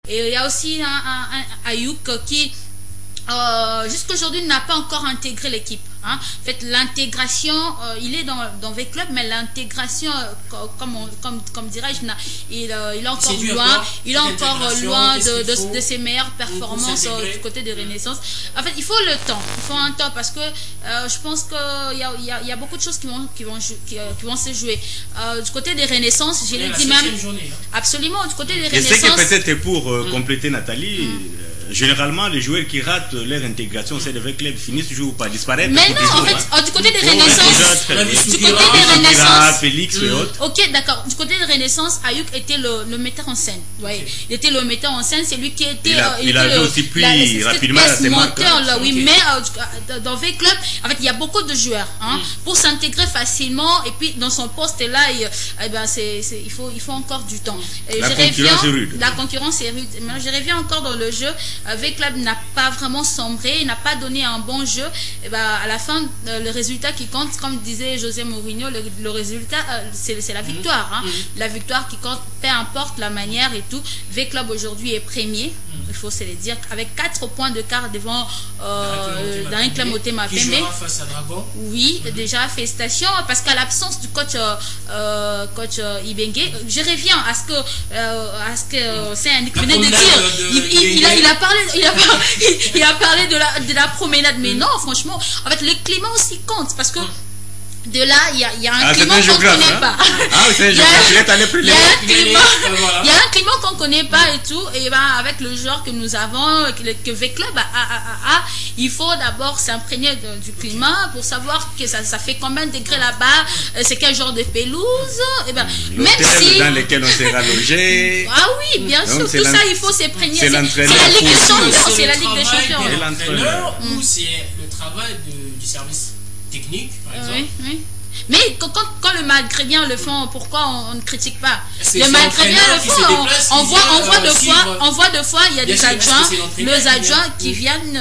Et il y a aussi un Ayouk qui jusqu'à aujourd'hui n'a pas encore intégré l'équipe. En fait, l'intégration, il est dans V Club, mais l'intégration, comme dirais-je, il est encore loin. Il est encore loin de ses meilleures performances du côté de Renaissance. En fait, il faut le temps. Il faut un temps parce que je pense qu'il y a beaucoup de choses qui vont se jouer. Du côté des Renaissances, je l'ai dit même. Absolument, du côté des Renaissances. Et c'est que peut-être pour compléter Nathalie. Généralement, les joueurs qui ratent leur intégration, c'est des clubs finissent toujours par disparaître. Mais non, en fait, du côté des Renaissances, Félix et autres. Ok, d'accord. Du côté des Renaissances, Ayouk était le metteur en scène. Ouais. Il était le metteur en scène, c'est lui qui était. Il avait aussi pris rapidement ses marques. Oui, mais dans V Club, en fait, il y a beaucoup de joueurs pour s'intégrer facilement et puis dans son poste là, il faut encore du temps. La concurrence est rude. La concurrence est rude. Mais je reviens encore dans le jeu. V Club n'a pas vraiment sombré, il n'a pas donné un bon jeu. Et à la fin, le résultat qui compte, comme disait José Mourinho, le résultat, c'est la victoire. La victoire qui compte, peu importe la manière et tout. V Club aujourd'hui est premier, il faut se le dire, avec 4 points de quart devant Daring Club Motema Pembe. Qui jouera face à Dragon. Oui, déjà, félicitations, parce qu'à l'absence du coach Ibengue, je reviens à ce que c'est indiqué venait de dire. Il a parlé de la promenade, mais non, franchement, en fait, le climat aussi compte, parce que de là, il y a un climat qu'on ne connaît pas. Il y a un climat qu'on ne connaît pas et tout. Et avec le joueur que nous avons, que V Club a, il faut d'abord s'imprégner du climat pour savoir que ça fait combien de degrés là-bas, c'est quel genre de pelouse. Même si. Dans lesquels on sera logé. Ah oui, bien sûr, tout ça, il faut s'imprégner. C'est l'entraîneur. C'est la Ligue des Champions. C'est la Ligue des Champions. C'est l'entraîneur ou c'est le travail du service technique, par exemple. Oui. Mais quand le Maghrébien le font, pourquoi on ne critique pas? Le Maghrébien le font, on voit de fois, il y a des adjoints qui viennent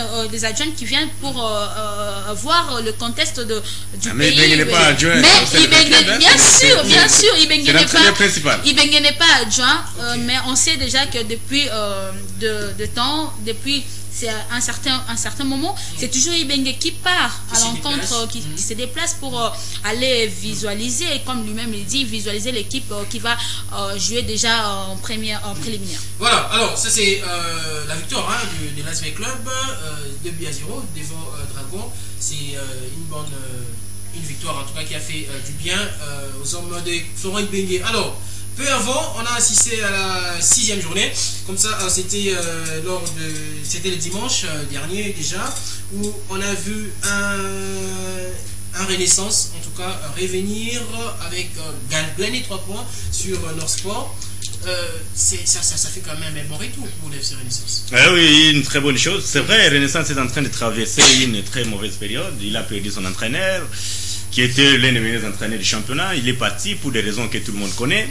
pour voir le contexte du pays. Mais Ibengue n'est pas adjoint. Bien sûr, Ibengue n'est pas adjoint, mais on sait déjà que depuis c'est un certain moment, c'est toujours Ibengue qui part à l'encontre, qui se déplace pour aller visualiser, et comme lui-même il dit, visualiser l'équipe qui va jouer déjà en préliminaire. Voilà, alors ça c'est la victoire de l'AS V Club, 2-0 devant Dragon. C'est une victoire en tout cas qui a fait du bien aux hommes de Florent Ibengue. Alors, peu avant, on a assisté à la 6e journée. Comme ça, c'était le dimanche dernier déjà, où on a vu un Renaissance, en tout cas, revenir avec gagner 3 points sur Nord Sport. Ça fait quand même un bon retour pour l'FC Renaissance. Oui, une très bonne chose. C'est vrai, Renaissance est en train de traverser une très mauvaise période. Il a perdu son entraîneur, qui était l'un des meilleurs entraîneurs du championnat. Il est parti pour des raisons que tout le monde connaît.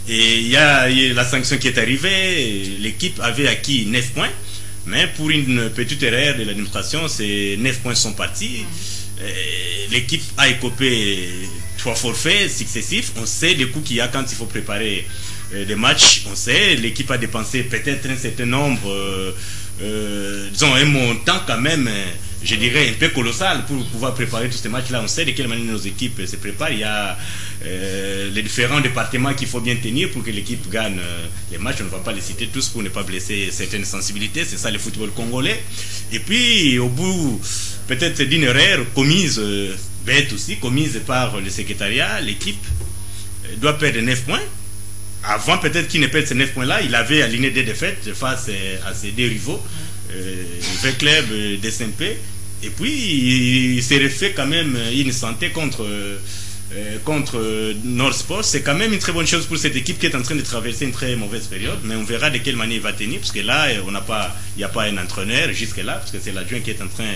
Et il y a la sanction qui est arrivée. L'équipe avait acquis 9 points. Mais pour une petite erreur de l'administration, ces 9 points sont partis. L'équipe a écopé 3 forfaits successifs. On sait les coûts qu'il y a quand il faut préparer des matchs. On sait, l'équipe a dépensé peut-être un certain nombre, disons un montant quand même, je dirais un peu colossal pour pouvoir préparer tous ces matchs-là. On sait de quelle manière nos équipes se préparent. Il y a les différents départements qu'il faut bien tenir pour que l'équipe gagne les matchs. On ne va pas les citer tous pour ne pas blesser certaines sensibilités. C'est ça le football congolais. Et puis au bout peut-être d'une erreur commise, bête aussi, commise par le secrétariat, l'équipe doit perdre 9 points. Avant peut-être qu'il ne perde ces 9 points-là, il avait aligné des défaites face à ses deux rivaux, V Club, DSMP. Et puis il s'est refait quand même une santé contre Nord Sport. C'est quand même une très bonne chose pour cette équipe qui est en train de traverser une très mauvaise période. Mais on verra de quelle manière il va tenir, parce que là, il n'y a pas un entraîneur jusque-là, parce que c'est l'adjoint qui est en train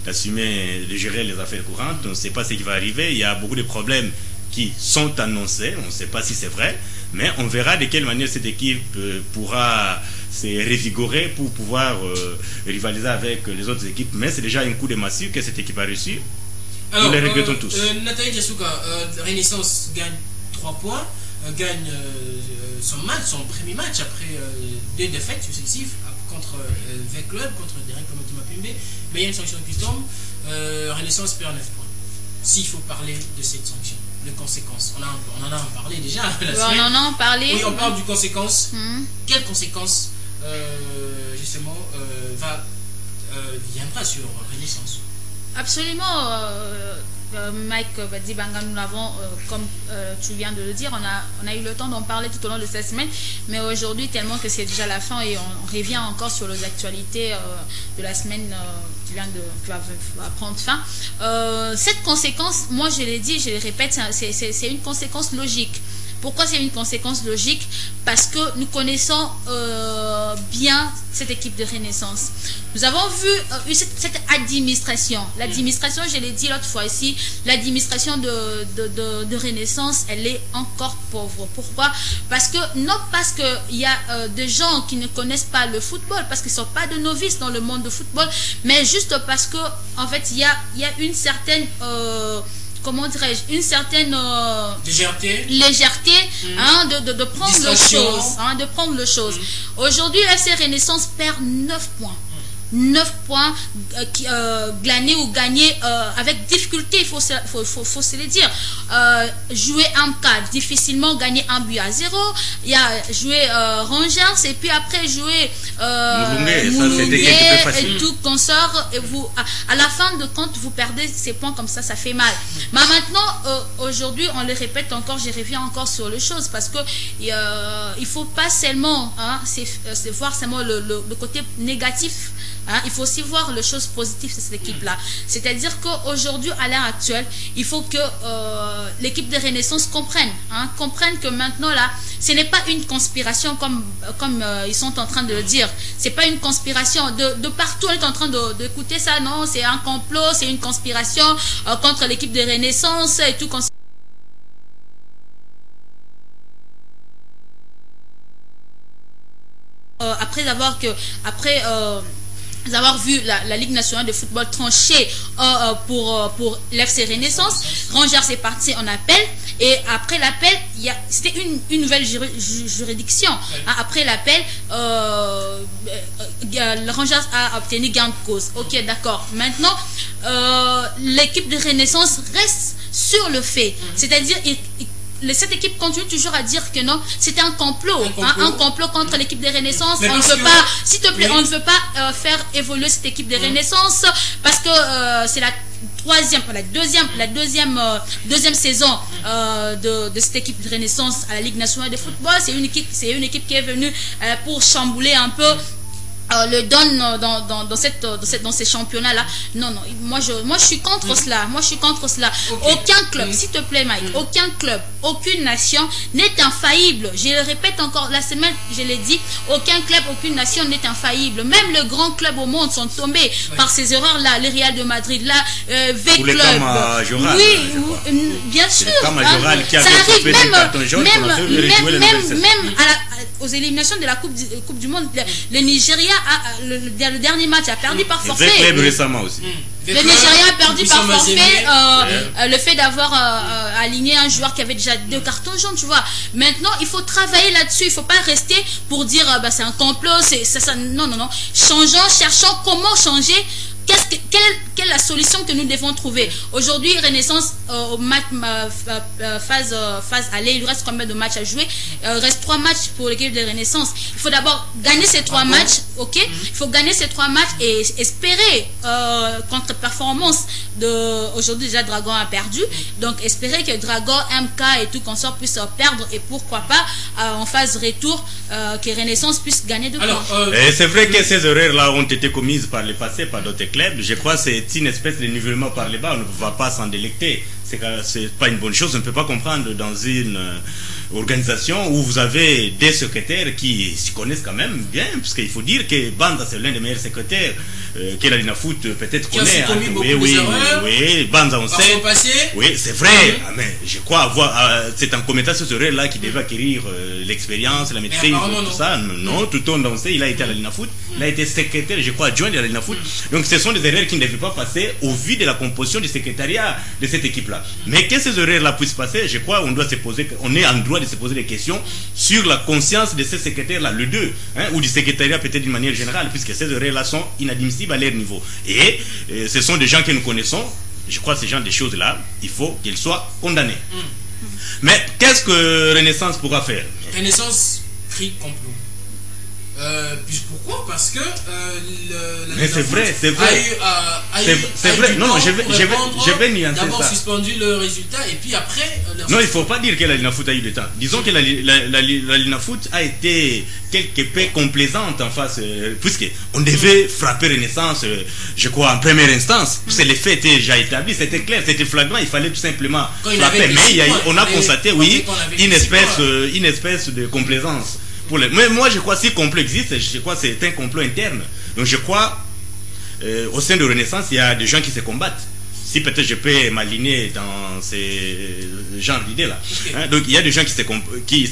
d'assumer, de gérer les affaires courantes. On ne sait pas ce qui va arriver. Il y a beaucoup de problèmes qui sont annoncés. On ne sait pas si c'est vrai. Mais on verra de quelle manière cette équipe pourra se revigorer pour pouvoir rivaliser avec les autres équipes. Mais c'est déjà un coup de massue que cette équipe a reçu. Alors, nous les regrettons tous. Nathalie Diasuka, Renaissance gagne 3 points. gagne son premier match après 2 défaites successives contre V Club, contre directement Mapimbe. Mais il y a une sanction qui tombe. Renaissance perd 9 points. S'il faut parler de cette sanction, les conséquences, on en a parlé déjà la semaine. On en a parlé. Oui, on parle du conséquences. Quelles conséquences justement viendra sur Renaissance? Absolument, Mike Badibanga, nous l'avons, comme tu viens de le dire, on a eu le temps d'en parler tout au long de cette semaine, mais aujourd'hui, tellement que c'est déjà la fin et on revient encore sur les actualités de la semaine qui va prendre fin. Cette conséquence, moi je l'ai dit, je le répète, c'est une conséquence logique. Pourquoi c'est une conséquence logique? Parce que nous connaissons bien cette équipe de Renaissance. Nous avons vu cette administration. L'administration, je l'ai dit l'autre fois ici, l'administration de Renaissance, elle est encore pauvre. Pourquoi? Parce qu'il y a des gens qui ne connaissent pas le football, parce qu'ils ne sont pas de novices dans le monde du football, mais juste parce que en fait, il y a une certaine... comment dirais-je, une certaine légèreté de prendre le chose. Aujourd'hui, la FC Renaissance perd 9 points. 9 points glanés ou gagnés avec difficulté, il faut se le dire. Jouer MK, difficilement gagner 1-0. Il y a joué Rangers et puis après jouer Moulungué et tout consort. Et vous, à la fin de compte, vous perdez ces points comme ça fait mal. Mais maintenant, aujourd'hui, on le répète encore, je reviens encore sur les choses parce que il faut pas seulement c'est voir seulement le côté négatif. Il faut aussi voir les choses positives de cette équipe-là. C'est-à-dire qu'aujourd'hui, à l'heure actuelle, il faut que l'équipe de Renaissance comprenne que maintenant, là, ce n'est pas une conspiration comme ils sont en train de le dire. Ce n'est pas une conspiration. De partout, on est en train d'écouter ça. Non, c'est un complot, c'est une conspiration contre l'équipe de Renaissance et tout. Après avoir vu la Ligue nationale de football trancher pour l'FC Renaissance, Rangers est parti en appel et après l'appel, c'était une nouvelle juridiction. Après l'appel, le Rangers a obtenu gain de cause. Ok, d'accord. Maintenant, l'équipe de Renaissance reste sur le fait, c'est-à-dire cette équipe continue toujours à dire que non, c'était un complot contre l'équipe de Renaissance. On ne veut pas, s'il te plaît, on ne veut pas faire évoluer cette équipe de Renaissance parce que c'est la deuxième saison de cette équipe de Renaissance à la Ligue nationale de football. C'est une équipe qui est venue pour chambouler un peu le donne dans ces championnats-là. Non, moi je suis contre cela. Okay. Aucun club, s'il te plaît, Mike, aucun club, aucune nation n'est infaillible. Je le répète encore, la semaine, je l'ai dit, aucun club, aucune nation n'est infaillible. Même les grands clubs au monde sont tombés par ces erreurs-là. Le Real de Madrid, là, V Club. Bien sûr. Ça arrive même aux éliminations de la Coupe du Monde. Le Nigeria, le dernier match, a perdu par forfait. Récemment aussi. Le Nigeria a perdu par forfait le fait d'avoir aligné un joueur qui avait déjà 2 cartons jaunes, tu vois. Maintenant, il faut travailler là-dessus. Il ne faut pas rester pour dire c'est un complot. Non. Changeons, cherchons comment changer. Quelle est la solution que nous devons trouver? Aujourd'hui, Renaissance, phase aller, il reste combien de matchs à jouer? Il reste 3 matchs pour l'équipe de Renaissance. Il faut d'abord gagner ces 3 matchs, ok? Il faut gagner ces 3 matchs et espérer contre-performance aujourd'hui déjà Dragon a perdu, donc espérer que Dragon, MK et tout consort puissent perdre et pourquoi pas en phase retour que Renaissance puisse gagner de points. C'est vrai que ces erreurs-là ont été commises par le passé par d'autres clubs. Je crois que c'est une espèce de nivellement par les bas. On ne va pas s'en délecter. C'est pas une bonne chose. On ne peut pas comprendre dans une organisation où vous avez des secrétaires qui s'y connaissent quand même bien, parce qu'il faut dire que Banda c'est l'un des meilleurs secrétaires que la Linafoot peut-être connaît. Oui, Banda on sait. Oui, c'est vrai. Mais je crois avoir c'est un commentaire sur ce là qui devait acquérir l'expérience, la maîtrise, tout ça. Non, tout le monde on sait. Il a été à la Linafoot. Il a été secrétaire, je crois, adjoint de la Linafoot. Donc ce sont des erreurs qui ne devaient pas passer au vu de la composition du secrétariat de cette équipe-là. Mais que ces erreurs-là puissent passer, je crois on doit se poser, on est en droit droit de se poser des questions sur la conscience de ces secrétaires-là, le 2, hein, ou du secrétariat peut-être d'une manière générale, puisque ces erreurs-là sont inadmissibles à leur niveau. Et ce sont des gens que nous connaissons. Je crois que ces gens des choses-là, il faut qu'ils soient condamnés. Mais qu'est-ce que Renaissance pourra faire? Renaissance crie complot. Pourquoi? Parce que mais c'est vrai, c'est vrai. C'est vrai. Non, je vais nuancer ça. D'abord suspendu le résultat et puis après. Non, il ne faut pas dire que la Linafoot a eu du temps. Disons que la Linafoot a été quelque peu complaisante en face, puisqu'on devait frapper Renaissance, je crois, en première instance. Parce que les faits étaient déjà établis, c'était clair, c'était flagrant, il fallait tout simplement frapper. Mais on a constaté, oui, une espèce de complaisance. Mais moi, je crois que si complot existe, je crois que c'est un complot interne. Donc, je crois, au sein de Renaissance, il y a des gens qui se combattent. Si peut-être je peux m'aligner dans ces genres d'idées-là. Okay. Hein, donc, il y a des gens qui se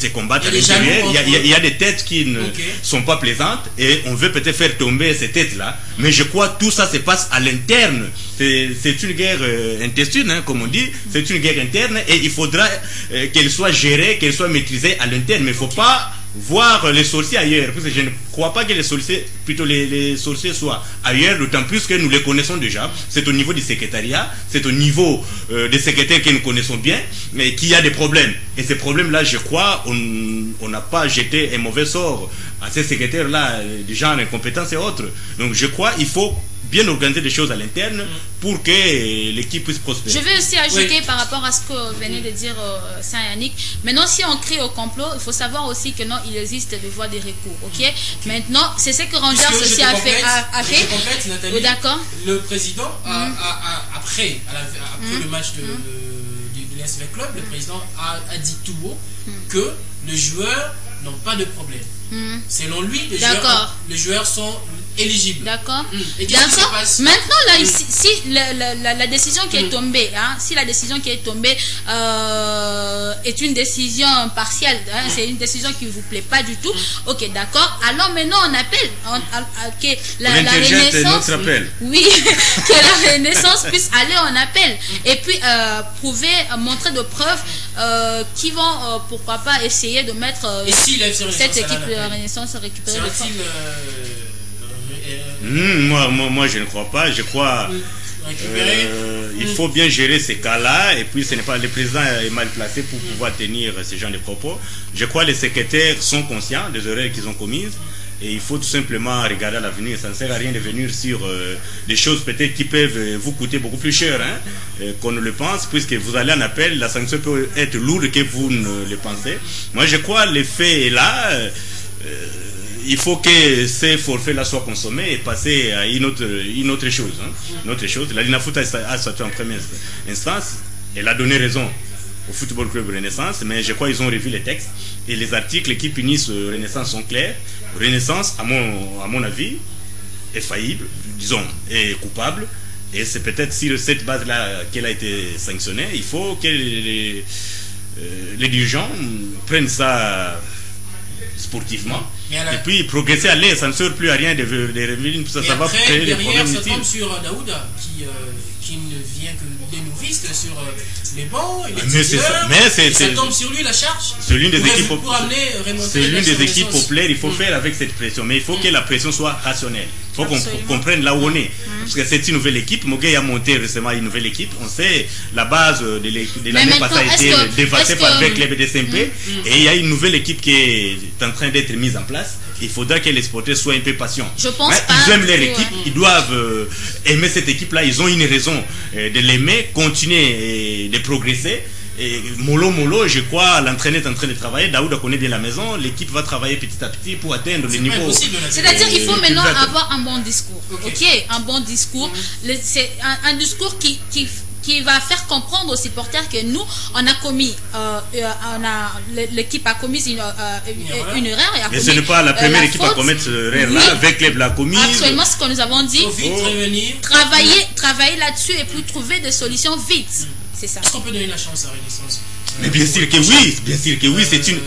combattent à l'intérieur. Il y a des têtes qui ne sont pas plaisantes et on veut peut-être faire tomber ces têtes-là. Mais je crois que tout ça se passe à l'interne. C'est une guerre intestine, hein, comme on dit. C'est une guerre interne et il faudra qu'elle soit gérée, qu'elle soit maîtrisée à l'interne. Mais il ne faut pas voir les sorciers ailleurs, parce que je ne crois pas que les sorciers, plutôt les sorciers soient ailleurs, d'autant plus que nous les connaissons déjà. C'est au niveau du secrétariat, c'est au niveau des secrétaires que nous connaissons bien, mais qu'il y a des problèmes. Et ces problèmes-là, je crois, on n'a pas jeté un mauvais sort à ces secrétaires-là, des gens d'incompétence et autres. Donc je crois qu'il faut bien organiser des choses à l'interne pour que l'équipe puisse prospérer. Je vais aussi ajouter par rapport à ce que venait de dire Saint-Yannick. Maintenant, si on crie au complot, il faut savoir aussi que non, il existe des voies de recours. Ok. Maintenant, c'est ce que Rangers aussi a fait. Nathalie, d'accord. Le président, après le match de l'ASV Club, le président a dit tout haut que les joueurs n'ont pas de problème. Selon lui, les joueurs sont éligibles. D'accord. D'accord. Maintenant, là, si la décision qui est tombée, hein, si la décision qui est tombée est une décision partielle, hein, c'est une décision qui ne vous plaît pas du tout, ok, d'accord. Alors maintenant, on appelle que la Renaissance, oui, que la Renaissance puisse aller en appel et puis montrer de preuves qui vont, pourquoi pas, essayer de mettre cette équipe de la Renaissance récupérer le temps. Moi, je ne crois pas. Je crois il faut bien gérer ces cas-là. Et puis, ce n'est pas le président est mal placé pour pouvoir tenir ce genre de propos. Je crois que les secrétaires sont conscients des erreurs qu'ils ont commises. Et il faut tout simplement regarder à l'avenir. Ça ne sert à rien de venir sur des choses peut-être qui peuvent vous coûter beaucoup plus cher qu'on ne le pense, puisque vous allez en appel, la sanction peut être lourde que vous ne le pensez. Moi, je crois que l'effet est là. Il faut que ces forfaits-là soient consommés et passer à une autre chose. Hein. Une autre chose. La Linafoot a sorti en première instance. Elle a donné raison au Football Club Renaissance, mais je crois qu'ils ont revu les textes. Et les articles qui punissent Renaissance sont clairs. Renaissance, à mon avis, est faillible, disons, est coupable. Et c'est peut-être sur cette base-là qu'elle a été sanctionnée. Il faut que les dirigeants prennent ça sportivement. Et puis progresser à l'air, ça ne sert plus à rien de revenir, ça va créer des problèmes inutiles. Ça tombe sur Daouda qui ne vient que des novices sur les bancs, ça tombe sur lui la charge. C'est l'une des équipes populaires, il faut faire avec cette pression, mais il faut que la pression soit rationnelle. Il faut qu'on comprenne là où on est. Parce que c'est une nouvelle équipe. Mogay a monté récemment une nouvelle équipe. On sait la base de l'année passée a été dévastée par le club de SMP. Et il y a une nouvelle équipe qui est en train d'être mise en place. Il faudra que les sportifs soient un peu patients. Je pense pas. Ils aiment leur équipe. Ils doivent aimer cette équipe-là. Ils ont une raison de l'aimer, continuer et de progresser. Et mollo, je crois, l'entraîneur est en train de travailler. Daouda connaît bien la maison. L'équipe va travailler petit à petit pour atteindre le niveau. C'est-à-dire qu'il faut maintenant avoir un bon discours. Ok, un bon discours. C'est un discours qui va faire comprendre aux supporters que nous, on a commis, l'équipe a commis une erreur. Mais ce n'est pas la première équipe à commettre cette erreur-là. Avec les Black commis. Absolument, ce que nous avons dit. Travailler là-dessus et puis trouver des solutions vite. C'est ça. Est-ce qu'on peut donner la chance à Renaissance? Mais bien sûr que oui, c'est une.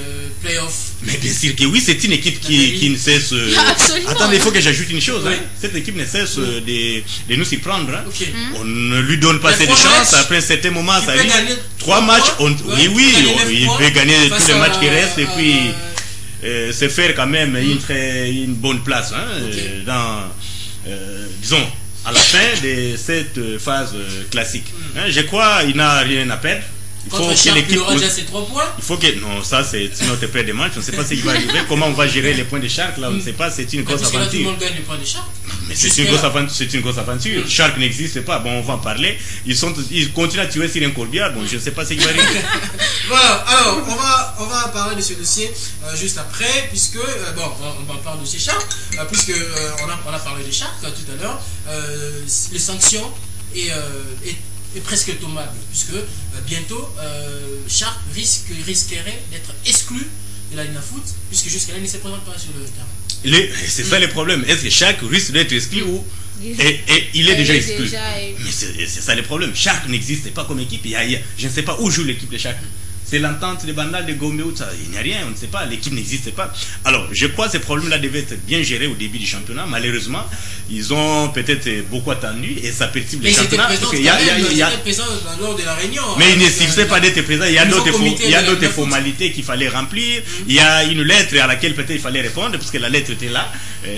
playoff. Mais bien sûr que oui, c'est une équipe qui ne cesse... Absolument. Attendez, il faut que j'ajoute une chose. Oui. Hein. Cette équipe ne cesse de nous y prendre. Hein. Ok. On ne lui donne pas Mais assez de 3 chance. matchs, Après un certain moment, ça peut arrive. gagner 3 matchs, Ouais, oui, il points peut gagner face tous les matchs qui à- restent et puis se faire quand même une bonne place hein, Ok. dans, disons, à la fin de cette phase classique. Hein, je crois qu'il n'a rien à perdre. Il faut Contre que Shark, il l'équipe... aura déjà ses 3 points. Il faut que... Non, ça c'est notre paire de matchs. On ne sait pas ce qui va arriver. Comment on va gérer les points de Shark là, on ne sait pas. C'est une grosse Parce que là, tout le aventure. monde gagne les points des Sharks. Mais c'est Jusqu'à une grosse là. aventure. C'est une grosse aventure. Shark n'existe pas. Bon, on va en parler. Ils continuent à tuer sur un corbière. Bon, je ne sais pas ce qui va arriver. Voilà, alors on va parler de ce dossier juste après, puisque, bon, on va parler de dossier Shark, puisque on a parlé des Sharks tout à l'heure. Les sanctions est presque tombable, puisque bientôt Shark risquerait d'être exclu de la Linafoot, puisque jusqu'à là il ne se présente pas sur le terrain. C'est ça le problème. Est-ce que Shark risque d'être exclu ou... Et il est déjà exclu. Mais c'est ça le problème. Shark n'existe pas comme équipe. Je ne sais pas où joue l'équipe de Shark. C'est l'entente de Bandal, de Gombe, il n'y a rien, on ne sait pas, l'équipe n'existe pas. Alors, je crois que ces problèmes-là devaient être bien gérés au début du championnat. Malheureusement, ils ont peut-être beaucoup attendu et ça perturbe le Mais ils étaient championnat. présents ils étaient présents lors de la réunion. Mais il ne suffisait pas d'être présent, il y a d'autres d'autres formalités qu'il fallait remplir. Il y a une lettre à laquelle peut-être il fallait répondre, parce que la lettre était là.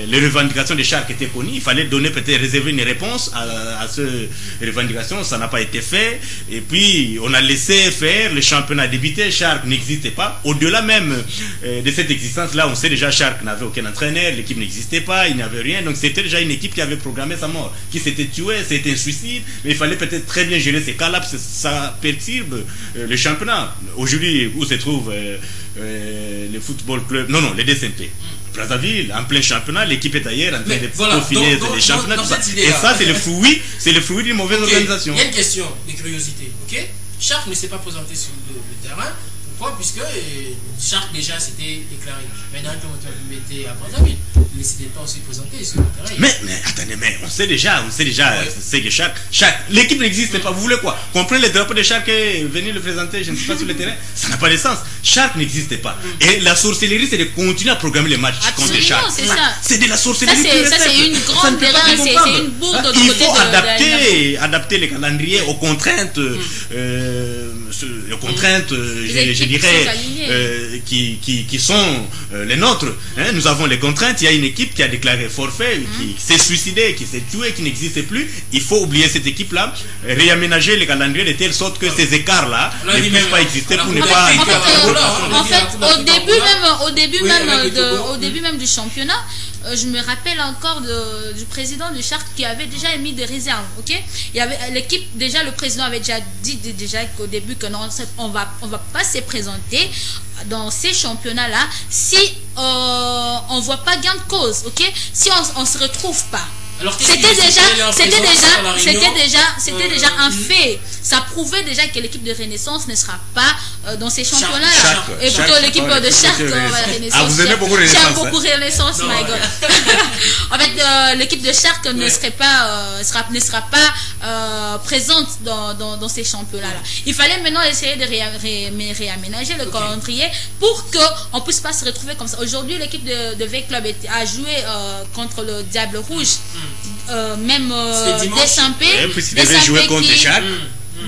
Les revendications de Shark étaient connues. Il fallait donner peut-être réserver une réponse à ces revendications. Ça n'a pas été fait. Et puis, on a laissé faire le championnat débuter. Shark n'existait pas. Au-delà même de cette existence-là, on sait déjà Shark n'avait aucun entraîneur, l'équipe n'existait pas, il n'y avait rien. Donc c'était déjà une équipe qui avait programmé sa mort, qui s'était tuée, c'était un suicide. Mais il fallait peut-être très bien gérer ces cas-là, parce que ça perturbe le championnat. Aujourd'hui, où se trouve le football club, non, les DSMP. Brazzaville, en plein championnat, l'équipe est ailleurs en train de peaufiner les championnats, tout ça. Et ça, c'est le fruit d'une mauvaise organisation. Il y a une question de curiosité, ok? Shark ne s'est pas présenté sur le terrain. Pourquoi? Puisque Shark déjà s'était déclaré. Maintenant, comme on était à Brazzaville, il ne s'était pas aussi présenté sur le terrain. Mais attendez, on sait déjà, c'est que Shark, l'équipe n'existe pas. Vous voulez quoi? Qu'on prenne le drapeau de Shark et venir le présenter, je ne sais pas, sur le terrain? Ça n'a pas de sens. Shark n'existe pas. Et la sorcellerie, c'est de continuer à programmer les matchs contre Shark. C'est ça. C'est de la sorcellerie. Ça, c'est une grande erreur, c'est une bourde de Il côté faut de adapter les calendriers aux contraintes, je dirais, qui sont les nôtres. Hein, nous avons les contraintes. Il y a une équipe qui a déclaré forfait, qui s'est suicidée, qui s'est tuée, qui n'existe plus. Il faut oublier cette équipe-là, réaménager les calendriers de telle sorte que ces écarts-là ne puissent pas exister pour ne pas... En fait, au début même du championnat, je me rappelle encore du président du Shark qui avait déjà émis des réserves, ok? Il y avait l'équipe, déjà le président avait déjà dit qu'au début que non, on va pas se présenter dans ces championnats-là si on voit pas gain de cause, ok? Si on se retrouve pas. C'était déjà un fait. Ça prouvait déjà que l'équipe de Renaissance ne sera pas dans ces championnats-là. Et plutôt l'équipe de Shark, Renaissance. Ah, vous aimez beaucoup Renaissance. J'aime beaucoup Renaissance, my God. En fait, l'équipe de Shark ne sera pas présente dans ces championnats-là. Il fallait maintenant essayer de réaménager le calendrier pour qu'on ne puisse pas se retrouver comme ça. Aujourd'hui, l'équipe de V-Club a joué contre le Diable Rouge. Même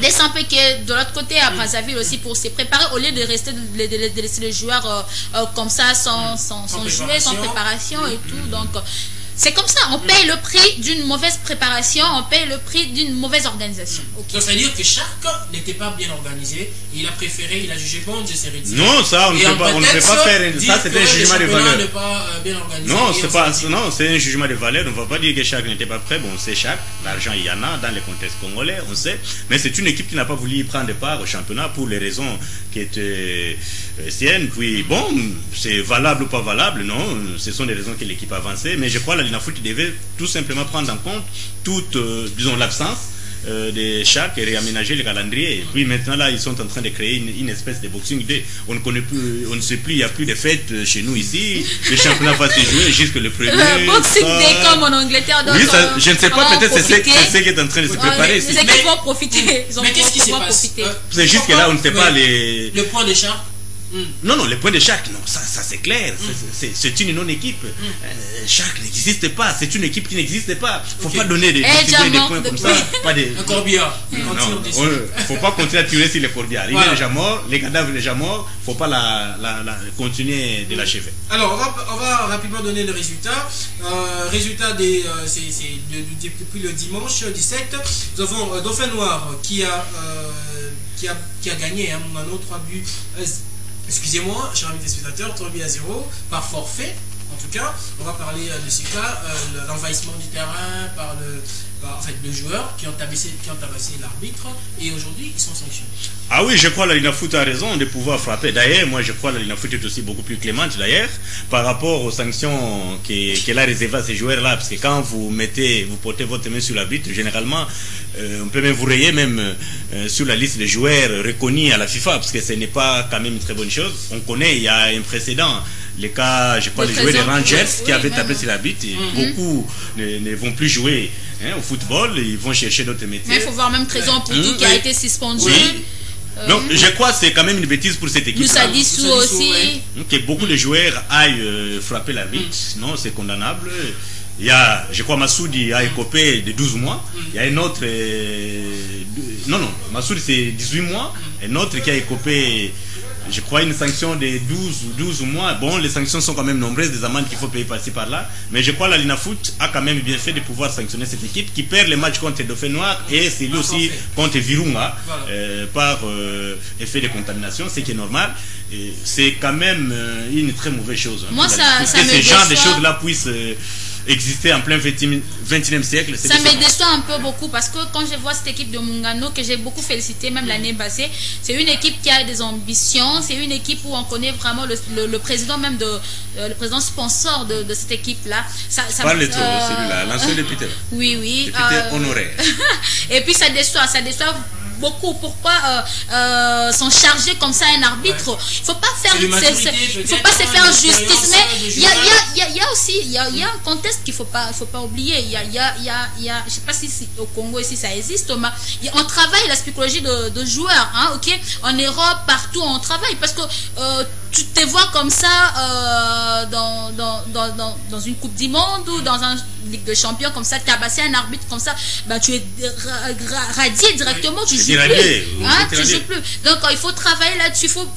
Desampé qui est de l'autre côté à Brazzaville aussi pour se préparer au lieu de laisser les joueurs comme ça sans jouer, sans préparation et tout. Donc c'est comme ça, on paye le prix d'une mauvaise préparation, on paye le prix d'une mauvaise organisation. Okay. Donc ça veut dire que Shark n'était pas bien organisé, il a jugé bon de se retirer. Non, ça on ne peut pas faire, ça c'est un jugement de valeur. Non, c'est un jugement de valeur, on ne va pas dire que Shark n'était pas prêt, bon c'est Shark, l'argent il y en a dans le contexte congolais, on sait, mais c'est une équipe qui n'a pas voulu prendre part au championnat pour les raisons qui étaient siennes, puis bon, c'est valable ou pas valable, non, ce sont des raisons que l'équipe a avancées, mais je crois que Linafoot devait tout simplement prendre en compte toute, disons, l'absence de Shark et réaménager le calendrier. Et puis maintenant là, ils sont en train de créer une espèce de boxing day. On ne sait plus, il n'y a plus de fêtes chez nous ici. Le championnat va se jouer jusque le premier. Boxing day comme en Angleterre. Donc, oui, je ne sais pas, peut-être c'est ce qui est en train de se préparer ici. Ils vont profiter. Mais qu'est-ce qui se passe? C'est juste que là, on ne sait pas les... Le point de Shark Non, non, les points de Schalke, non, ça c'est clair. C'est une non-équipe. Schalke n'existe pas. C'est une équipe qui n'existe pas. Faut pas donner des points comme ça. Pas des... Un corbillard. Non, faut pas continuer à tirer sur les corbières. Il est déjà mort, les cadavres déjà morts. Faut pas continuer de l'achever. Alors, on va rapidement donner le résultat. Résultat depuis le dimanche 17. Nous avons Dauphin Noir qui a gagné Mungano 3 buts. Excusez-moi, chers amis téléspectateurs, 3 buts à 0 par forfait. En tout cas, on va parler de ce cas, l'envahissement du terrain par le joueur qui ont tabassé l'arbitre, et aujourd'hui ils sont sanctionnés. Ah oui, je crois que la Linafoot a raison de pouvoir frapper. D'ailleurs, moi je crois que la Linafoot est aussi beaucoup plus clémente d'ailleurs par rapport aux sanctions qu'elle a réservées à ces joueurs-là, parce que quand vous portez votre main sur l'arbitre, généralement on peut même vous rayer sur la liste des joueurs reconnus à la FIFA, parce que ce n'est pas quand même une très bonne chose. On connaît, il y a un précédent. Les cas, je crois, les joueurs des Rangers qui avaient tapé sur l'arbitre, beaucoup ne vont plus jouer au football, ils vont chercher d'autres métiers. Mais il faut voir même Trésor Poutou qui a été suspendu. Oui. Donc je crois que c'est quand même une bêtise pour cette équipe. Moussa Dissou aussi. Que beaucoup de joueurs aillent frapper l'arbitre, non, c'est condamnable. Il y a, je crois, Massoudi a écopé de 12 mois. Il y a un autre... non, Massoudi c'est 18 mois. Un autre qui a écopé... Je crois une sanction de 12 mois. Bon, les sanctions sont quand même nombreuses, des amendes qu'il faut payer par-ci par-là. Mais je crois que la Linafoot a quand même bien fait de pouvoir sanctionner cette équipe qui perd les matchs contre Dauphin Noir et c'est lui aussi contre Virunga par effet de contamination, ce qui est normal. C'est quand même une très mauvaise chose. Moi, ça me ces genres de choses-là puissent exister en plein 21e siècle. Ça me déçoit un peu beaucoup parce que quand je vois cette équipe de Mungano, que j'ai beaucoup félicité même l'année passée, c'est une équipe qui a des ambitions, c'est une équipe où on connaît vraiment le président même le président sponsor de cette équipe-là. Parle trop, celui-là, l'ancien député. Oui. Député honoraire. Et puis ça déçoit beaucoup. Pourquoi s'en charger comme ça un arbitre? Il faut pas faire se faire justice, mais il y a aussi un contexte qu'il faut pas oublier. Il y a je sais pas si au Congo ici ça existe, mais on travaille la psychologie de joueurs, ok, en Europe partout on travaille parce que tu te vois comme ça dans une Coupe du Monde ou dans un Ligue de Champions comme ça, tabasser un arbitre comme ça, tu es radié directement, tu joues plus. Donc il faut travailler là-dessus, il faut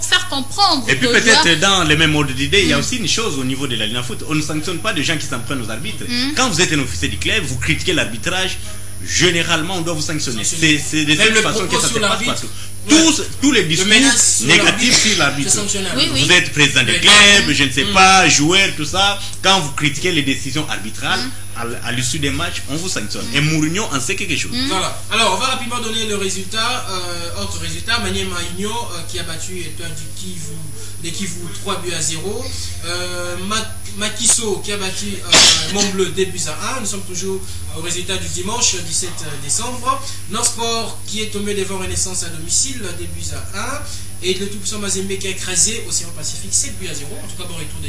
faire comprendre. Et puis peut-être dans les mêmes ordres d'idées, il y a aussi une chose au niveau de la Linafoot, on ne sanctionne pas des gens qui s'en prennent aux arbitres. Quand vous êtes un officier du club, vous critiquez l'arbitrage, généralement on doit vous sanctionner. C'est de cette façon que ça se passe partout. Tous les discours négatifs sur l'arbitre. Vous êtes président des clubs, je ne sais pas, joueur, tout ça. Quand vous critiquez les décisions arbitrales, à l'issue des matchs, on vous sanctionne. Et Mourinho en sait quelque chose. Voilà. Alors, on va rapidement donner le résultat. Autre résultat, Maniema Union qui a battu les Kivu 3 buts à 0. Makiso qui a battu Montbleu 2 buts à 1. Nous sommes toujours au résultat du dimanche 17 décembre. Norsport qui est tombé devant Renaissance à domicile 2 buts à 1. Et le tout-puissant Mazembe qui a écrasé Océan Pacifique 7 buts à 0. En tout cas, bon retour du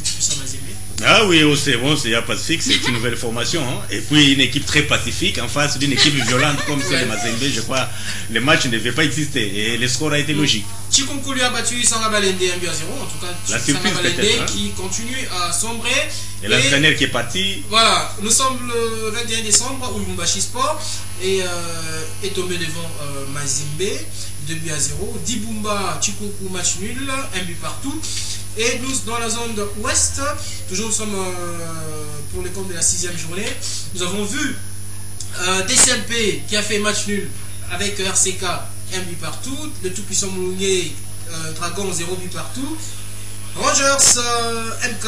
tout-puissant Mazembe. Ah oui, Océan Pacifique, c'est une nouvelle formation. Et puis une équipe très pacifique en face d'une équipe violente comme celle de Mazembe. Je crois le match ne devait pas exister et le score a été logique. Chikunku lui a battu Sanga Balende 1 but à 0. En tout cas, la surprise peut-être, qui continue à sombrer. Et l'entraîneur qui est parti. Voilà, nous sommes le 21 décembre où Lumbashi Sport est tombé devant Mazembe 2 buts à 0. Dibumba, Chikunku, match nul, 1 but partout. Et nous, dans la zone ouest, toujours nous sommes pour le compte de la 6e journée, nous avons vu DCMP qui a fait match nul avec RCK, 1 but partout. Le tout-puissant Moulouné, Dragon, 0 but partout. Rangers, MK,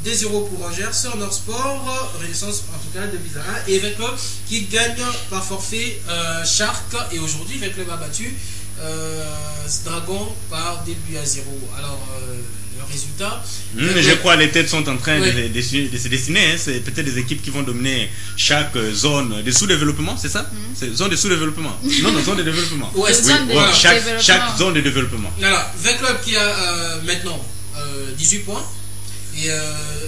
2-0 pour Rangers. Norsport, Renaissance, en tout cas, 2 buts à 1. Et Veclub qui gagne par forfait Shark. Et aujourd'hui, Veclub a battu Dragon par 2 buts à 0. Alors, le résultat. Je crois que les têtes sont en train de se dessiner. C'est peut-être des équipes qui vont dominer chaque zone de sous-développement, c'est ça? C'est zone de sous-développement. Non, zone de développement. Chaque zone de développement. Voilà, Veclub qui a maintenant 18 points. Et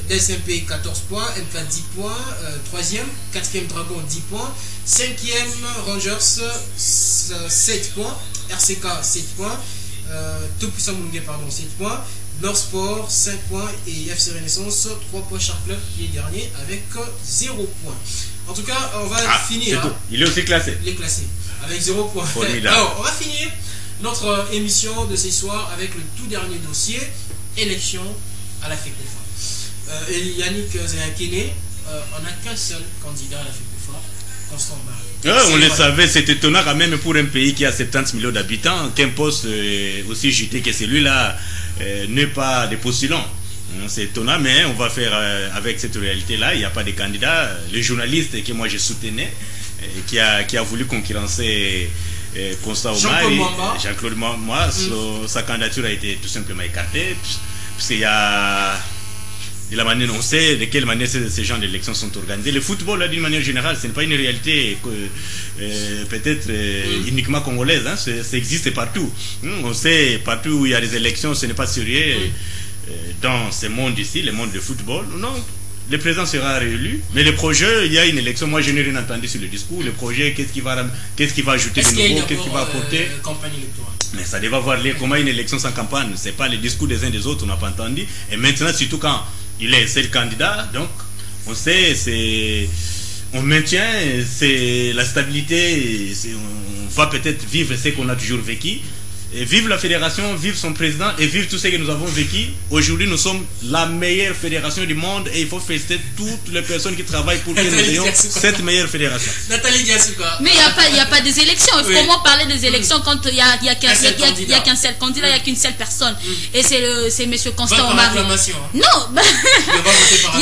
DSMP 14 points, MK 10 points, 3e, 4e Dragon 10 points, 5e Rangers 7 points, RCK 7 points, Tout-Puissant Moungué, pardon, 7 points. Nord Sport, 5 points. Et FC Renaissance, 3 points. Shark Club, qui est dernier, avec 0 points. En tout cas, on va finir. Hein. Il est aussi classé. Il est classé, avec 0 points. Formidable. Alors, on va finir notre émission de ce soir avec le tout dernier dossier, élection à la FECOFA. Yannick Zayakene, on n'a qu'un seul candidat à la FECOFA, Constant Omari. On le savait, c'est étonnant quand même pour un pays qui a 70 millions d'habitants, qu'un poste aussi jeté que celui-là n'est pas des postulants. C'est étonnant, mais on va faire avec cette réalité-là. Il n'y a pas de candidat. Le journaliste que moi je soutenais, qui a voulu concurrencer Constant Omari, Jean-Claude Mamba, sa candidature a été tout simplement écartée, puisqu'il y a... de la manière, on sait de quelle manière ces genres d'élections sont organisées. Le football, d'une manière générale, ce n'est pas une réalité peut-être uniquement congolaise. Hein, ça existe partout. On sait partout où il y a des élections, ce n'est pas sérieux. Dans ce monde ici, le monde du football, non, le président sera réélu. Mais le projet, il y a une élection. Moi, je n'ai rien entendu sur le discours. Le projet, qu'est-ce qu'il va ajouter de nouveau, qu'est-ce qu'il va apporter. Campagne électorale. Mais ça devait avoir lieu. Comment une élection sans campagne? C'est pas les discours des uns des autres, on n'a pas entendu. Et maintenant, surtout quand il est seul candidat, donc on sait, on maintient, c'est la stabilité, on va peut-être vivre ce qu'on a toujours vécu. Et vive la fédération, vive son président et vive tout ce que nous avons vécu. Aujourd'hui, nous sommes la meilleure fédération du monde et il faut féliciter toutes les personnes qui travaillent pour que nous ayons cette meilleure fédération. Nathalie Diasuka. Mais il n'y a pas des élections. Comment parler des élections quand il n'y a qu'un seul candidat, il n'y a qu'une seule personne. Et c'est M. Constant Omari. Non, il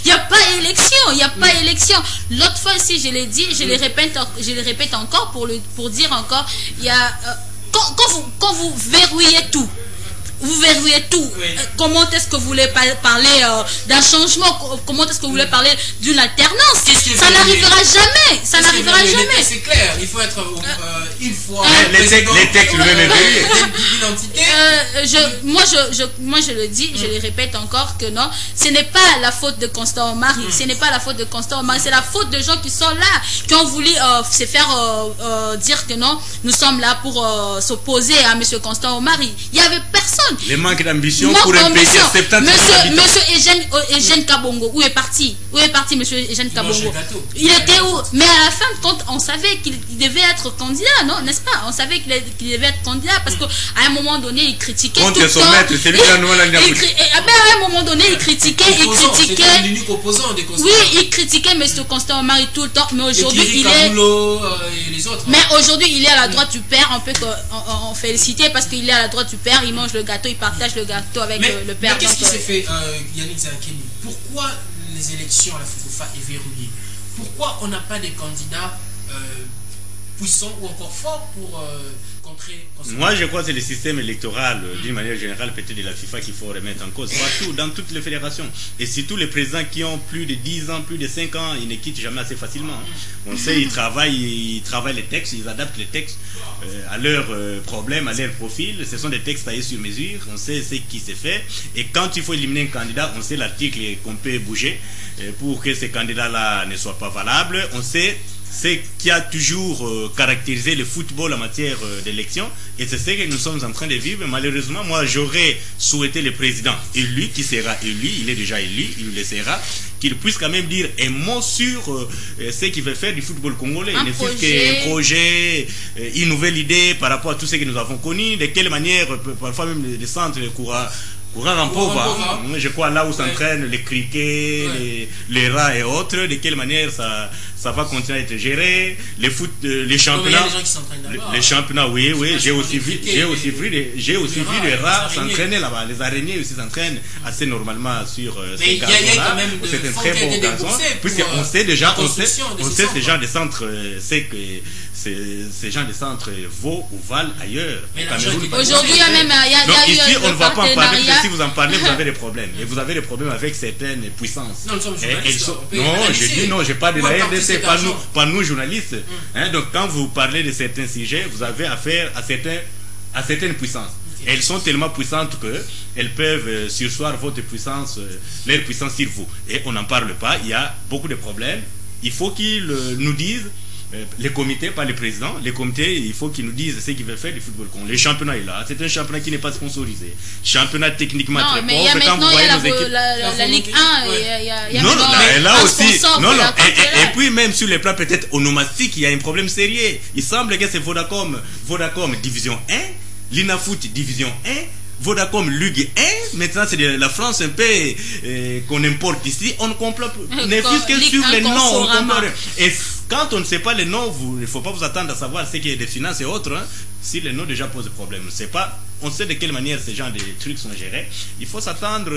n'y a pas élection. Il n'y a pas élection. L'autre fois aussi, je l'ai dit, je le répète encore pour dire encore, il y a... Quand vous verrouillez tout, comment est-ce que vous voulez parler d'un changement? Comment est-ce que vous voulez parler d'une alternance? Ça n'arrivera jamais. Ça n'arrivera jamais. C'est clair, il faut être une fois. Les textes lui-même d'identité. Moi je le dis, je le répète encore que non, ce n'est pas la faute de Constant Omari. Ce n'est pas la faute de Constant Omari, c'est la faute de gens qui sont là, qui ont voulu se faire dire que non, nous sommes là pour s'opposer à M. Constant Omari. Il n'y avait personne. Les manques d'ambition pour un pays à 70 Monsieur Eugène Kabongo, où est parti Monsieur Eugène Kabongo? Il était où? Mais à la fin, quand on savait qu'il devait être candidat, non, n'est-ce pas? On savait qu'il devait être candidat parce qu'à un moment donné, il critiquait tout le temps. À un moment donné, il critiquait. C'est l'unique opposant des Constant. Oui, il critiquait M. Constant Omari tout le temps, mais aujourd'hui, il est. Mais aujourd'hui, il est à la droite du père. On peut en féliciter parce qu'il est à la droite du père. Il mange le gâteau, il partage le gâteau avec le père. Mais qu'est-ce qui s'est fait, Yannick Zayakene? Pourquoi les élections à la FECOFA est verrouillée? Pourquoi on n'a pas des candidats puissants ou encore forts pour contrer? Moi, je crois que c'est le système électoral, d'une manière générale, peut-être de la FIFA qu'il faut remettre en cause. Partout, dans toutes les fédérations. Et surtout les présidents qui ont plus de 10 ans, plus de 5 ans, ils ne quittent jamais assez facilement. On sait, ils travaillent les textes, ils adaptent les textes à leurs problèmes, à leur profil. Ce sont des textes taillés sur mesure. On sait ce qui s'est fait. Et quand il faut éliminer un candidat, on sait l'article qu'on peut bouger pour que ce candidat-là ne soit pas valable. On sait ce qui a toujours caractérisé le football en matière d'élection, et c'est ce que nous sommes en train de vivre. Malheureusement, moi j'aurais souhaité le président élu, qui sera élu, il est déjà élu, il le sera, qu'il puisse quand même dire un mot sur ce qu'il veut faire du football congolais, ne fût qu'un projet, une nouvelle idée par rapport à tout ce que nous avons connu, de quelle manière, parfois même les centres courant en pauvre, je crois là où s'entraînent les criquets, les rats et autres, de quelle manière ça va continuer à être géré, les championnats, les championnats, oui, j'ai aussi vu les rats s'entraîner là-bas, les araignées aussi s'entraînent assez normalement sur ces gazons-là. C'est un très beau gazon, puisqu'on sait déjà, on sait ces gens de centres, c'est que ces gens de centres vaut ou valent ailleurs. Aujourd'hui, il y a même ici, on ne va pas en parler, parce que si vous en parlez, vous avez des problèmes. Et vous avez des problèmes avec certaines puissances. Non, je dis non, je parle de la RDC, pas nous journalistes. Donc quand vous parlez de certains sujets, vous avez affaire à certaines puissances. Elles sont tellement puissantes qu'elles peuvent surseoir votre puissance, leur puissance sur vous. Et on n'en parle pas, il y a beaucoup de problèmes. Il faut qu'ils nous disent les comités, pas les présidents, les comités, il faut qu'ils nous disent ce qu'ils veulent faire du football congolais. Le championnat est là, c'est un championnat qui n'est pas sponsorisé. Championnat techniquement très pauvre. Non, mais il y a maintenant la Ligue 1, il y a non, là aussi, non, et puis même sur les plans peut-être onomastiques, il y a un problème sérieux. Il semble que c'est Vodacom Division 1, Linafoot Division 1, Vodacom Ligue 1, maintenant c'est de la France un peu qu'on importe ici, on ne comprend plus. Ne fût-ce que sur les noms, on ne comprend rien. Et quand on ne sait pas les noms, il ne faut pas vous attendre à savoir ce qui est des finances et autres. Hein. Si les noms déjà posent problème, on sait de quelle manière ces genres de trucs sont gérés. Il faut s'attendre,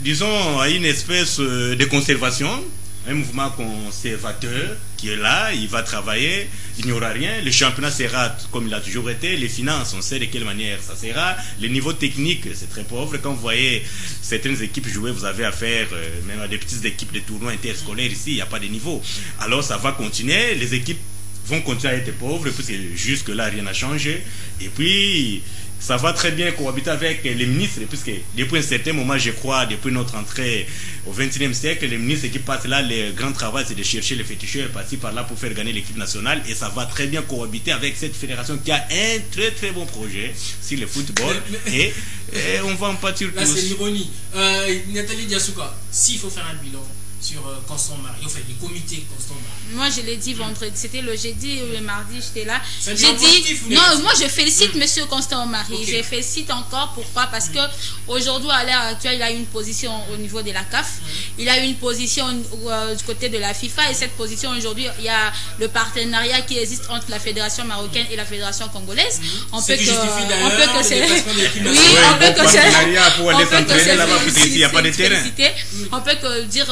disons, à une espèce de conservation. Un mouvement conservateur qui est là, il va travailler, il n'y aura rien. Le championnat sera comme il a toujours été. Les finances, on sait de quelle manière ça sera. Le niveau technique, c'est très pauvre. Quand vous voyez certaines équipes jouer, vous avez affaire même à des petites équipes de tournois interscolaires ici, il n'y a pas de niveau. Alors ça va continuer, les équipes vont continuer à être pauvres, puisque jusque-là, rien n'a changé. Et puis, ça va très bien cohabiter avec les ministres, puisque depuis un certain moment, je crois, depuis notre entrée au XXIe siècle, les ministres qui passent là, le grand travail, c'est de chercher les féticheurs par-ci par-là pour faire gagner l'équipe nationale, et ça va très bien cohabiter avec cette fédération qui a un très très bon projet sur le football, et on va en pâtir tous. Là, c'est l'ironie. Nathalie Diasouka, s'il faut faire un bilan sur Constant Marie, en fait, les comités Constant Marie. Moi, je l'ai dit vendredi, c'était le jeudi ou le mardi, j'étais là. J'ai dit, non, moi je félicite Monsieur Constant Marie. Okay. Je félicite encore, pourquoi? Parce que aujourd'hui, à l'heure actuelle, il a une position au niveau de la CAF, il a une position du côté de la FIFA, et cette position aujourd'hui, il y a le partenariat qui existe entre la fédération marocaine et la fédération congolaise. On peut que c'est on peut que dire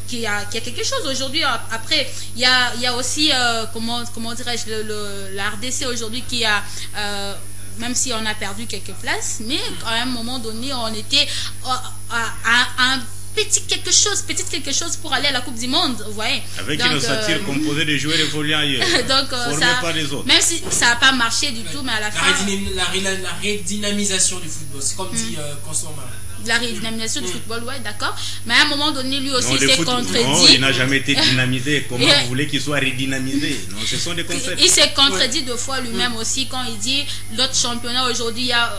qu'il y a quelque chose aujourd'hui. Après, il y a aussi, comment dirais-je, la RDC aujourd'hui qui a, même si on a perdu quelques places, mais à un moment donné, on était à un petit quelque chose pour aller à la Coupe du Monde, vous voyez. Avec une ossature composée de joueurs évoluant ailleurs, formés par les autres. Même si ça n'a pas marché du tout, mais à la fin... La redynamisation du football, c'est comme dit Constant Marie. La redynamisation du football, ouais, d'accord. Mais à un moment donné, lui aussi s'est contredit. Non, il n'a jamais été dynamisé. Comment vous voulez qu'il soit redynamisé? Non, ce sont des concepts. Il s'est contredit deux fois lui-même aussi quand il dit l'autre championnat aujourd'hui, il y a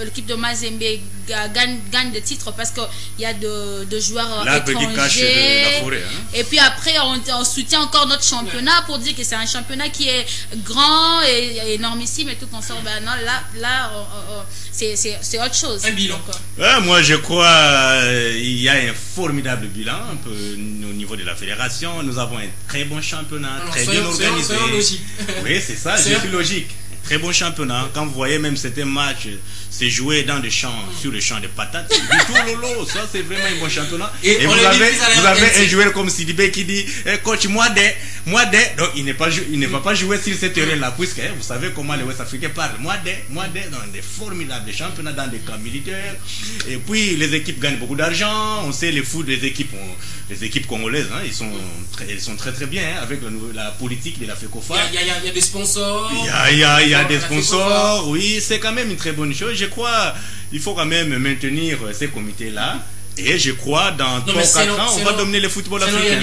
l'équipe de Mazembe gagne des titres parce qu'il y a de joueurs étrangers. De la forêt, hein. Et puis après, on soutient encore notre championnat pour dire que c'est un championnat qui est grand et énormissime et tout comme ça. Ben non, là c'est autre chose. Un bilan. Moi, je crois il y a un formidable bilan un peu au niveau de la fédération. Nous avons un très bon championnat, très bien organisé. Oui, c'est ça, je suis logique. Très bon championnat. Quand vous voyez même certains matchs se jouer dans des champs, sur les champs de patates, du tout lolo, ça c'est vraiment un bon championnat. Et vous avez un joueur comme Sidibé qui dit coach, moi donc il ne va pas jouer sur cette terrain-là, puisque vous savez comment les Ouest Africains parlent. Moi dans des formidables championnats, dans des camps militaires. Et puis les équipes gagnent beaucoup d'argent. On sait les équipes congolaises, hein, ils sont très très bien, hein, avec la politique de la FECOFA. Il y a des sponsors. Il y a des sponsors, oui, c'est quand même une très bonne chose. Je crois il faut quand même maintenir ces comités-là. Et je crois dans 3 ou 4 ans, on va dominer le football africain.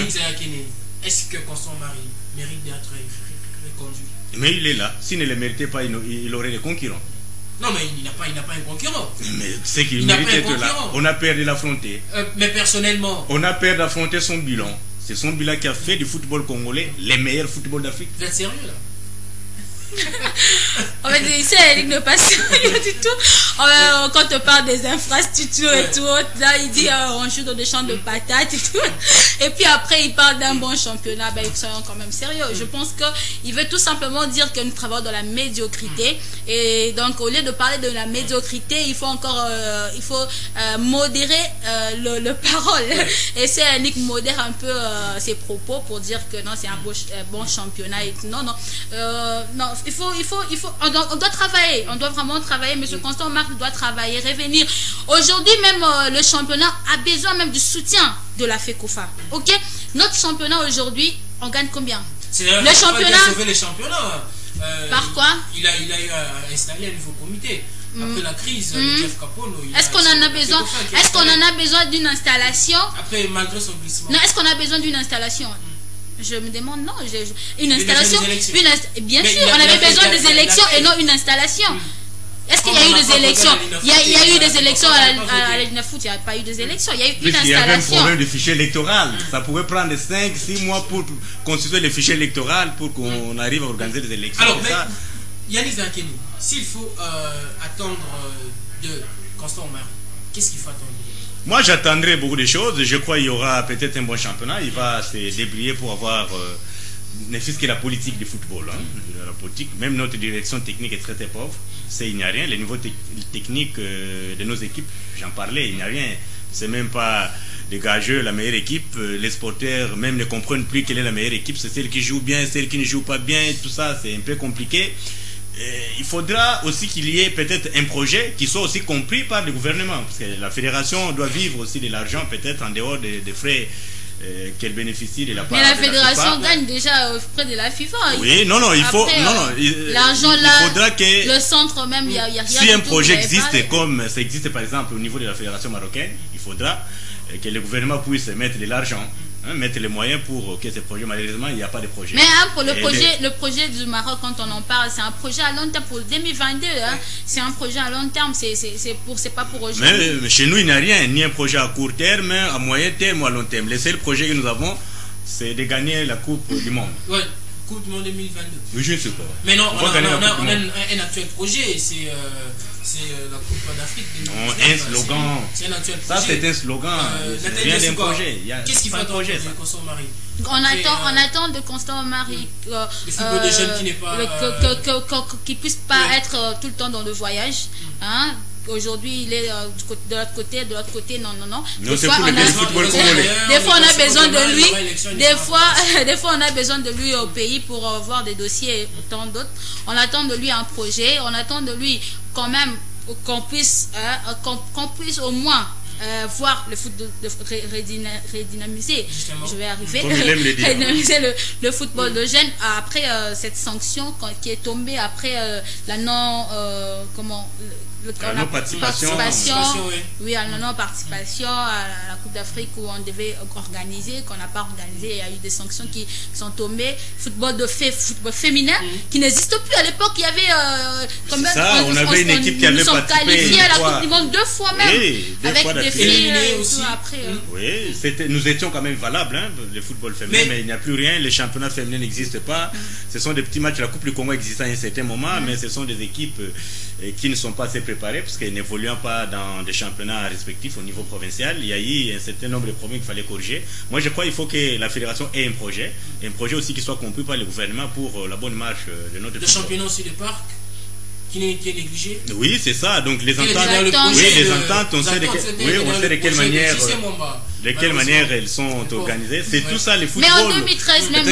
Est-ce que Constant Marie mérite d'être reconduit? Mais il est là. S'il ne le méritait pas, il aurait des concurrents. Non, mais il n'a pas un concurrent. Mais c'est qu'il mérite d'être là. On a peur de l'affronter. Mais personnellement... On a peur d'affronter son bilan. C'est son bilan qui a fait du football congolais les meilleurs footballs d'Afrique. Vous êtes sérieux là? En fait, c'est il ne passe rien du tout. Quand on parle des infrastructures et tout, là il dit on joue dans des champs de patates et tout. Et puis après il parle d'un bon championnat. Ben soyons quand même sérieux. Je pense qu'il veut tout simplement dire que nous travaillons dans la médiocrité. Et donc au lieu de parler de la médiocrité, il faut encore modérer le parole. Et c'est Nick modère un peu ses propos pour dire que non, c'est un bon championnat et tout. Non, on doit travailler, on doit vraiment travailler. Monsieur Constant Marc doit travailler, revenir. Aujourd'hui même le championnat a besoin même du soutien de la FECOFA. Ok, notre championnat aujourd'hui, on gagne combien? Le championnat. Par quoi? Il a installé un nouveau comité. Après la crise de Jeff Capolo. Est-ce qu'on en a besoin? Est-ce qu'on en a besoin d'une installation? Après, malgré son glissement. Non, est-ce qu'on a besoin d'une installation? Je me demande, non. Une installation. Bien Mais sûr, on avait besoin des élections et non une installation. Est-ce qu'il y a eu des élections? Il y a eu des élections à la Foot, il n'y a pas eu des élections. Il y a eu une installation. Il y avait un problème de fichier électoral. Ça pouvait prendre 5-6 mois pour constituer le fichier électoral pour qu'on arrive à organiser des élections. Alors, Yannick Zankeni, s'il faut attendre de Constant Omar, qu'est-ce qu'il faut attendre? Moi, j'attendrai beaucoup de choses. Je crois qu'il y aura peut-être un bon championnat. Il va se débrouiller pour avoir, ne fût-ce que la politique du football. Hein. La politique, même notre direction technique est très très pauvre. Il n'y a rien. Les niveaux techniques de nos équipes, j'en parlais, il n'y a rien. C'est même pas les gageux, la meilleure équipe. Les sporteurs même ne comprennent plus quelle est la meilleure équipe. C'est celle qui joue bien, celle qui ne joue pas bien. Tout ça, c'est un peu compliqué. Il faudra aussi qu'il y ait peut-être un projet qui soit aussi compris par le gouvernement. Parce que la fédération doit vivre aussi de l'argent peut-être en dehors des frais qu'elle bénéficie de la part de la FIFA. Mais la fédération gagne déjà auprès de la FIFA. Oui, non, il faut... L'argent là, il faudra que... Le centre même, il y a rien. Si un projet existe, comme ça existe par exemple au niveau de la fédération marocaine, il faudra que le gouvernement puisse mettre de l'argent, mettre les moyens pour que ce projet, malheureusement, il n'y a pas de projet. Mais pour le projet du Maroc, quand on en parle, c'est un projet à long terme pour 2022. C'est un projet à long terme, c'est pas pour aujourd'hui. Mais chez nous, il n'y a rien, ni un projet à court terme, à moyen terme ou à long terme. Le seul projet que nous avons, c'est de gagner la Coupe du Monde. Ouais, Coupe du Monde 2022. Oui, je ne sais pas. Mais non, on a un actuel projet, c'est la Coupe d'Afrique. Un slogan. C'est un actuel projet. Ça, c'est un slogan. Rien d'un projet. Qu'est-ce qu'il faut attendre de Constant Omar? On attend de Constant Omar le football de jeunes qui n'est pas qui puisse pas être tout le temps dans le voyage. Aujourd'hui, il est de l'autre côté, non. Des fois, on a besoin de lui. Des fois, on a besoin de lui au pays pour voir des dossiers et tant d'autres. On attend de lui un projet. On attend de lui quand même qu'on puisse au moins voir le foot redynamiser. Justement. Je vais arriver. Redynamiser le football de jeunes après cette sanction qui est tombée après la non-participation à la Coupe d'Afrique où on devait organiser, qu'on n'a pas organisé. Il y a eu des sanctions qui sont tombées. Football féminin qui n'existe plus. À l'époque, il y avait on avait une équipe qui avait participé qualifié à la Coupe du Monde 2 fois même. Avec des filles aussi. Après. Oui, nous étions quand même valables, le football féminin, mais il n'y a plus rien. Les championnats féminins n'existent pas. Ce sont des petits matchs. La Coupe du Congo existait à un certain moment, mais ce sont des équipes qui ne sont pas assez préparées parce qu'elles n'évoluent pas dans des championnats respectifs au niveau provincial. Il y a eu un certain nombre de problèmes qu'il fallait corriger. Moi, je crois qu'il faut que la fédération ait un projet aussi qui soit compris par le gouvernement pour la bonne marche de notre football. Le championnat aussi des parcs qui est négligé. Oui, c'est ça. Donc les ententes, on sait de quelle manière elles sont organisées. C'est tout ça, les footballs. Mais en 2013 même,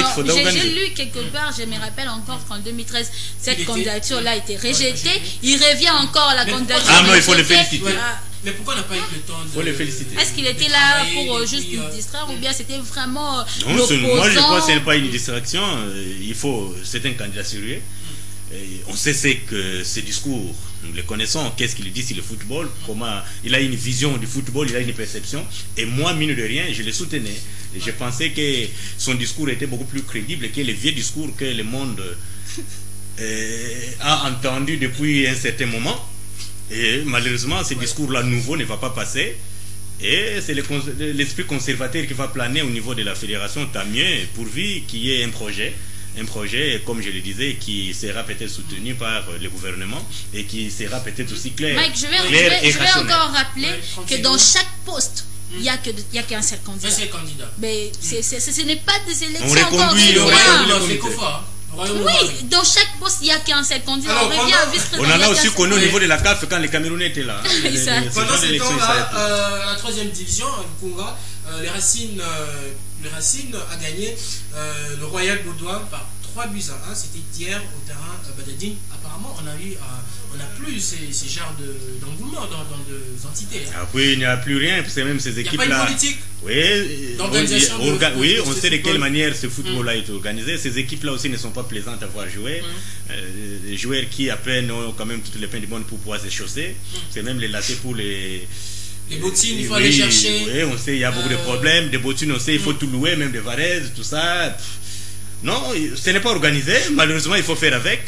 j'ai lu quelque part, je me rappelle encore qu'en 2013, cette candidature-là a été rejetée. Il revient encore à la candidature. Ah non, il faut le féliciter. Mais pourquoi on n'a pas eu le temps de... Il faut les féliciter. Est-ce qu'il était là pour juste nous distraire ou bien c'était vraiment l'opposant? Moi, je crois que ce n'est pas une distraction. C'est un candidat sérieux. On sait que ces discours, nous les connaissons, qu'est-ce qu'il dit sur le football, comment il a une vision du football, il a une perception. Et moi, mine de rien, je le soutenais. Et je pensais que son discours était beaucoup plus crédible que les vieux discours que le monde a entendus depuis un certain moment. Et malheureusement, ce discours-là nouveau ne va pas passer. Et c'est l'esprit conservateur qui va planer au niveau de la fédération, tant mieux, pourvu qu'il y ait un projet, comme je le disais, qui sera peut-être soutenu par le gouvernement et qui sera peut-être aussi clair. Mike, je vais encore rappeler que dans chaque poste, il n'y a qu'un seul candidat. Un seul candidat. Mais ce n'est pas des élections. On reconduit Oui, dans chaque poste, il n'y a qu'un seul candidat. On en a aussi connu au niveau de la CAF quand les Camerounais étaient là. Pendant ce temps-là, la troisième division, le Conga, les Racines a gagné le Royal Baudoin par 3-1. C'était hier au terrain Badadine. Apparemment, on n'a plus ces genres d'engouement dans des entités. Oui, il n'y a plus rien, c'est même ces équipes-là. Il n'y a pas de politique. Oui, on sait de quelle manière ce football a été organisé. Ces équipes-là aussi ne sont pas plaisantes à voir jouer. Des joueurs qui à peine ont quand même toutes les peines du monde pour pouvoir se chausser. C'est même les lacets pour Les bottines, il faut aller chercher. Oui, on sait, il y a beaucoup de problèmes. Des bottines, on sait, il faut tout louer, même des varaises, tout ça. Non, ce n'est pas organisé. Malheureusement, il faut faire avec.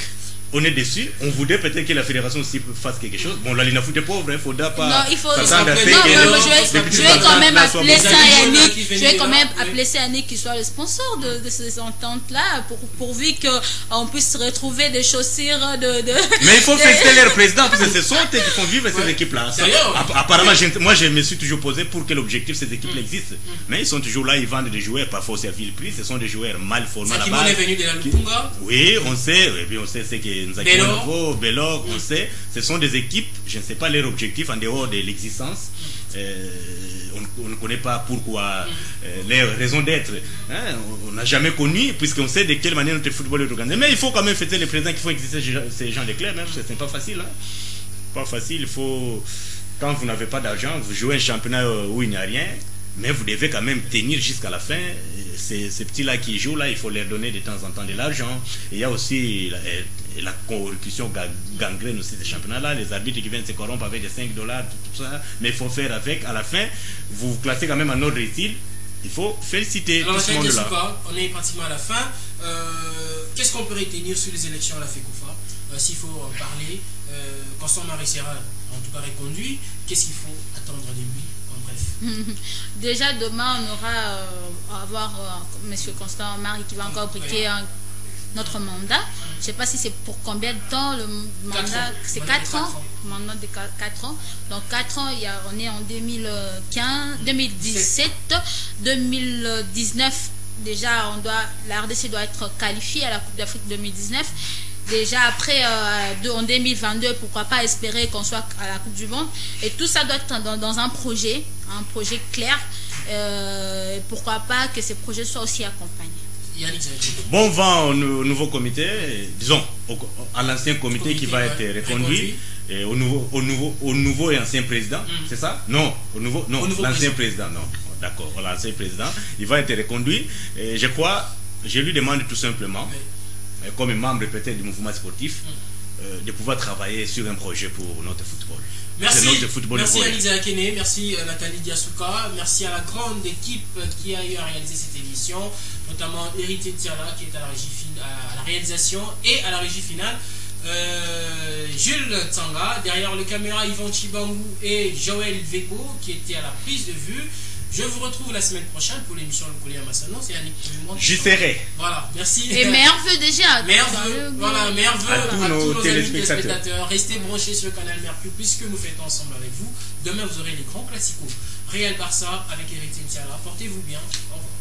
On est déçus. On voudrait peut-être que la fédération aussi fasse quelque chose. Bon, la Linafoot est pauvre, il ne faudra pas. Non, il faut. s'attendre à ce Je vais quand même appeler Saint-Yannick. Je vais quand même appeler Saint-Yannick qui soit le sponsor de ces ententes-là, pourvu qu'on puisse retrouver des chaussures de. Mais il faut féliciter leur président, parce que ce sont eux qui font vivre ces équipes-là. Apparemment, moi, je me suis toujours posé pour que l'objectif ces équipes existent. Mais ils sont toujours là, ils vendent des joueurs, parfois aussi à vil prix. Ce sont des joueurs mal formés là-bas. Sakimon est venu de la Lupunga. Oui, on sait. Et puis on sait ce que Belor, on sait, ce sont des équipes, je ne sais pas leur objectif en dehors de l'existence. On ne connaît pas pourquoi leur raison d'être. Hein, on n'a jamais connu, puisqu'on sait de quelle manière notre football est organisé. Mais il faut quand même fêter les présidents qui font exister ces gens de clubs. Hein, ce n'est pas facile. Hein. Pas facile. Il faut, quand vous n'avez pas d'argent, vous jouez un championnat où il n'y a rien, mais vous devez quand même tenir jusqu'à la fin. Ces petits-là qui jouent, là, il faut leur donner de temps en temps de l'argent. Il y a aussi la corruption gangrène aussi des championnats-là, les arbitres qui viennent se corrompre avec des $5, tout ça. Mais il faut faire avec. À la fin, vous vous classez quand même en ordre utile. Il faut féliciter tout ce monde-là. On est pratiquement à la fin. Qu'est-ce qu'on peut retenir sur les élections à la FECOFA? S'il faut en parler, Constant Marie Serra, en tout cas, reconduit. Qu'est-ce qu'il faut attendre de lui? Déjà demain on aura M. Constant Marie qui va encore briquer notre mandat. Je ne sais pas si c'est pour combien de temps le mandat. C'est 4 ans. Mandat de 4 ans. Donc 4 ans, on est en 2017, 2019. Déjà la RDC doit être qualifiée à la Coupe d'Afrique 2019. Déjà après, en 2022, pourquoi pas espérer qu'on soit à la Coupe du Monde. Et tout ça doit être dans un projet clair. Pourquoi pas que ces projets soient aussi accompagnés. Bon vent au nouveau comité, disons, à l'ancien comité qui va être reconduit, et au nouveau et ancien président, c'est ça? Non, l'ancien président, non. D'accord, l'ancien président, il va être reconduit. Et je crois, je lui demande tout simplement, comme membre peut-être du mouvement sportif, de pouvoir travailler sur un projet pour notre football. Merci Yannick Akene, merci Nathalie Diasuka, merci à la grande équipe qui a eu à réaliser cette émission, notamment Héritier Tiala qui est à la réalisation et à la régie finale. Jules Tsanga, derrière le caméra Yvan Chibangou et Joël Veko qui étaient à la prise de vue. Je vous retrouve la semaine prochaine pour l'émission Le Collier à Massano. C'est Yannick. J'y serai. Voilà, merci. Et meilleurs vœux déjà. Meilleurs vœux à tous nos téléspectateurs. Restez branchés sur le canal Mercure puisque nous fêtons ensemble avec vous. Demain, vous aurez les grands classicos. Real Barça avec Eric Tiala. Portez-vous bien. Au revoir.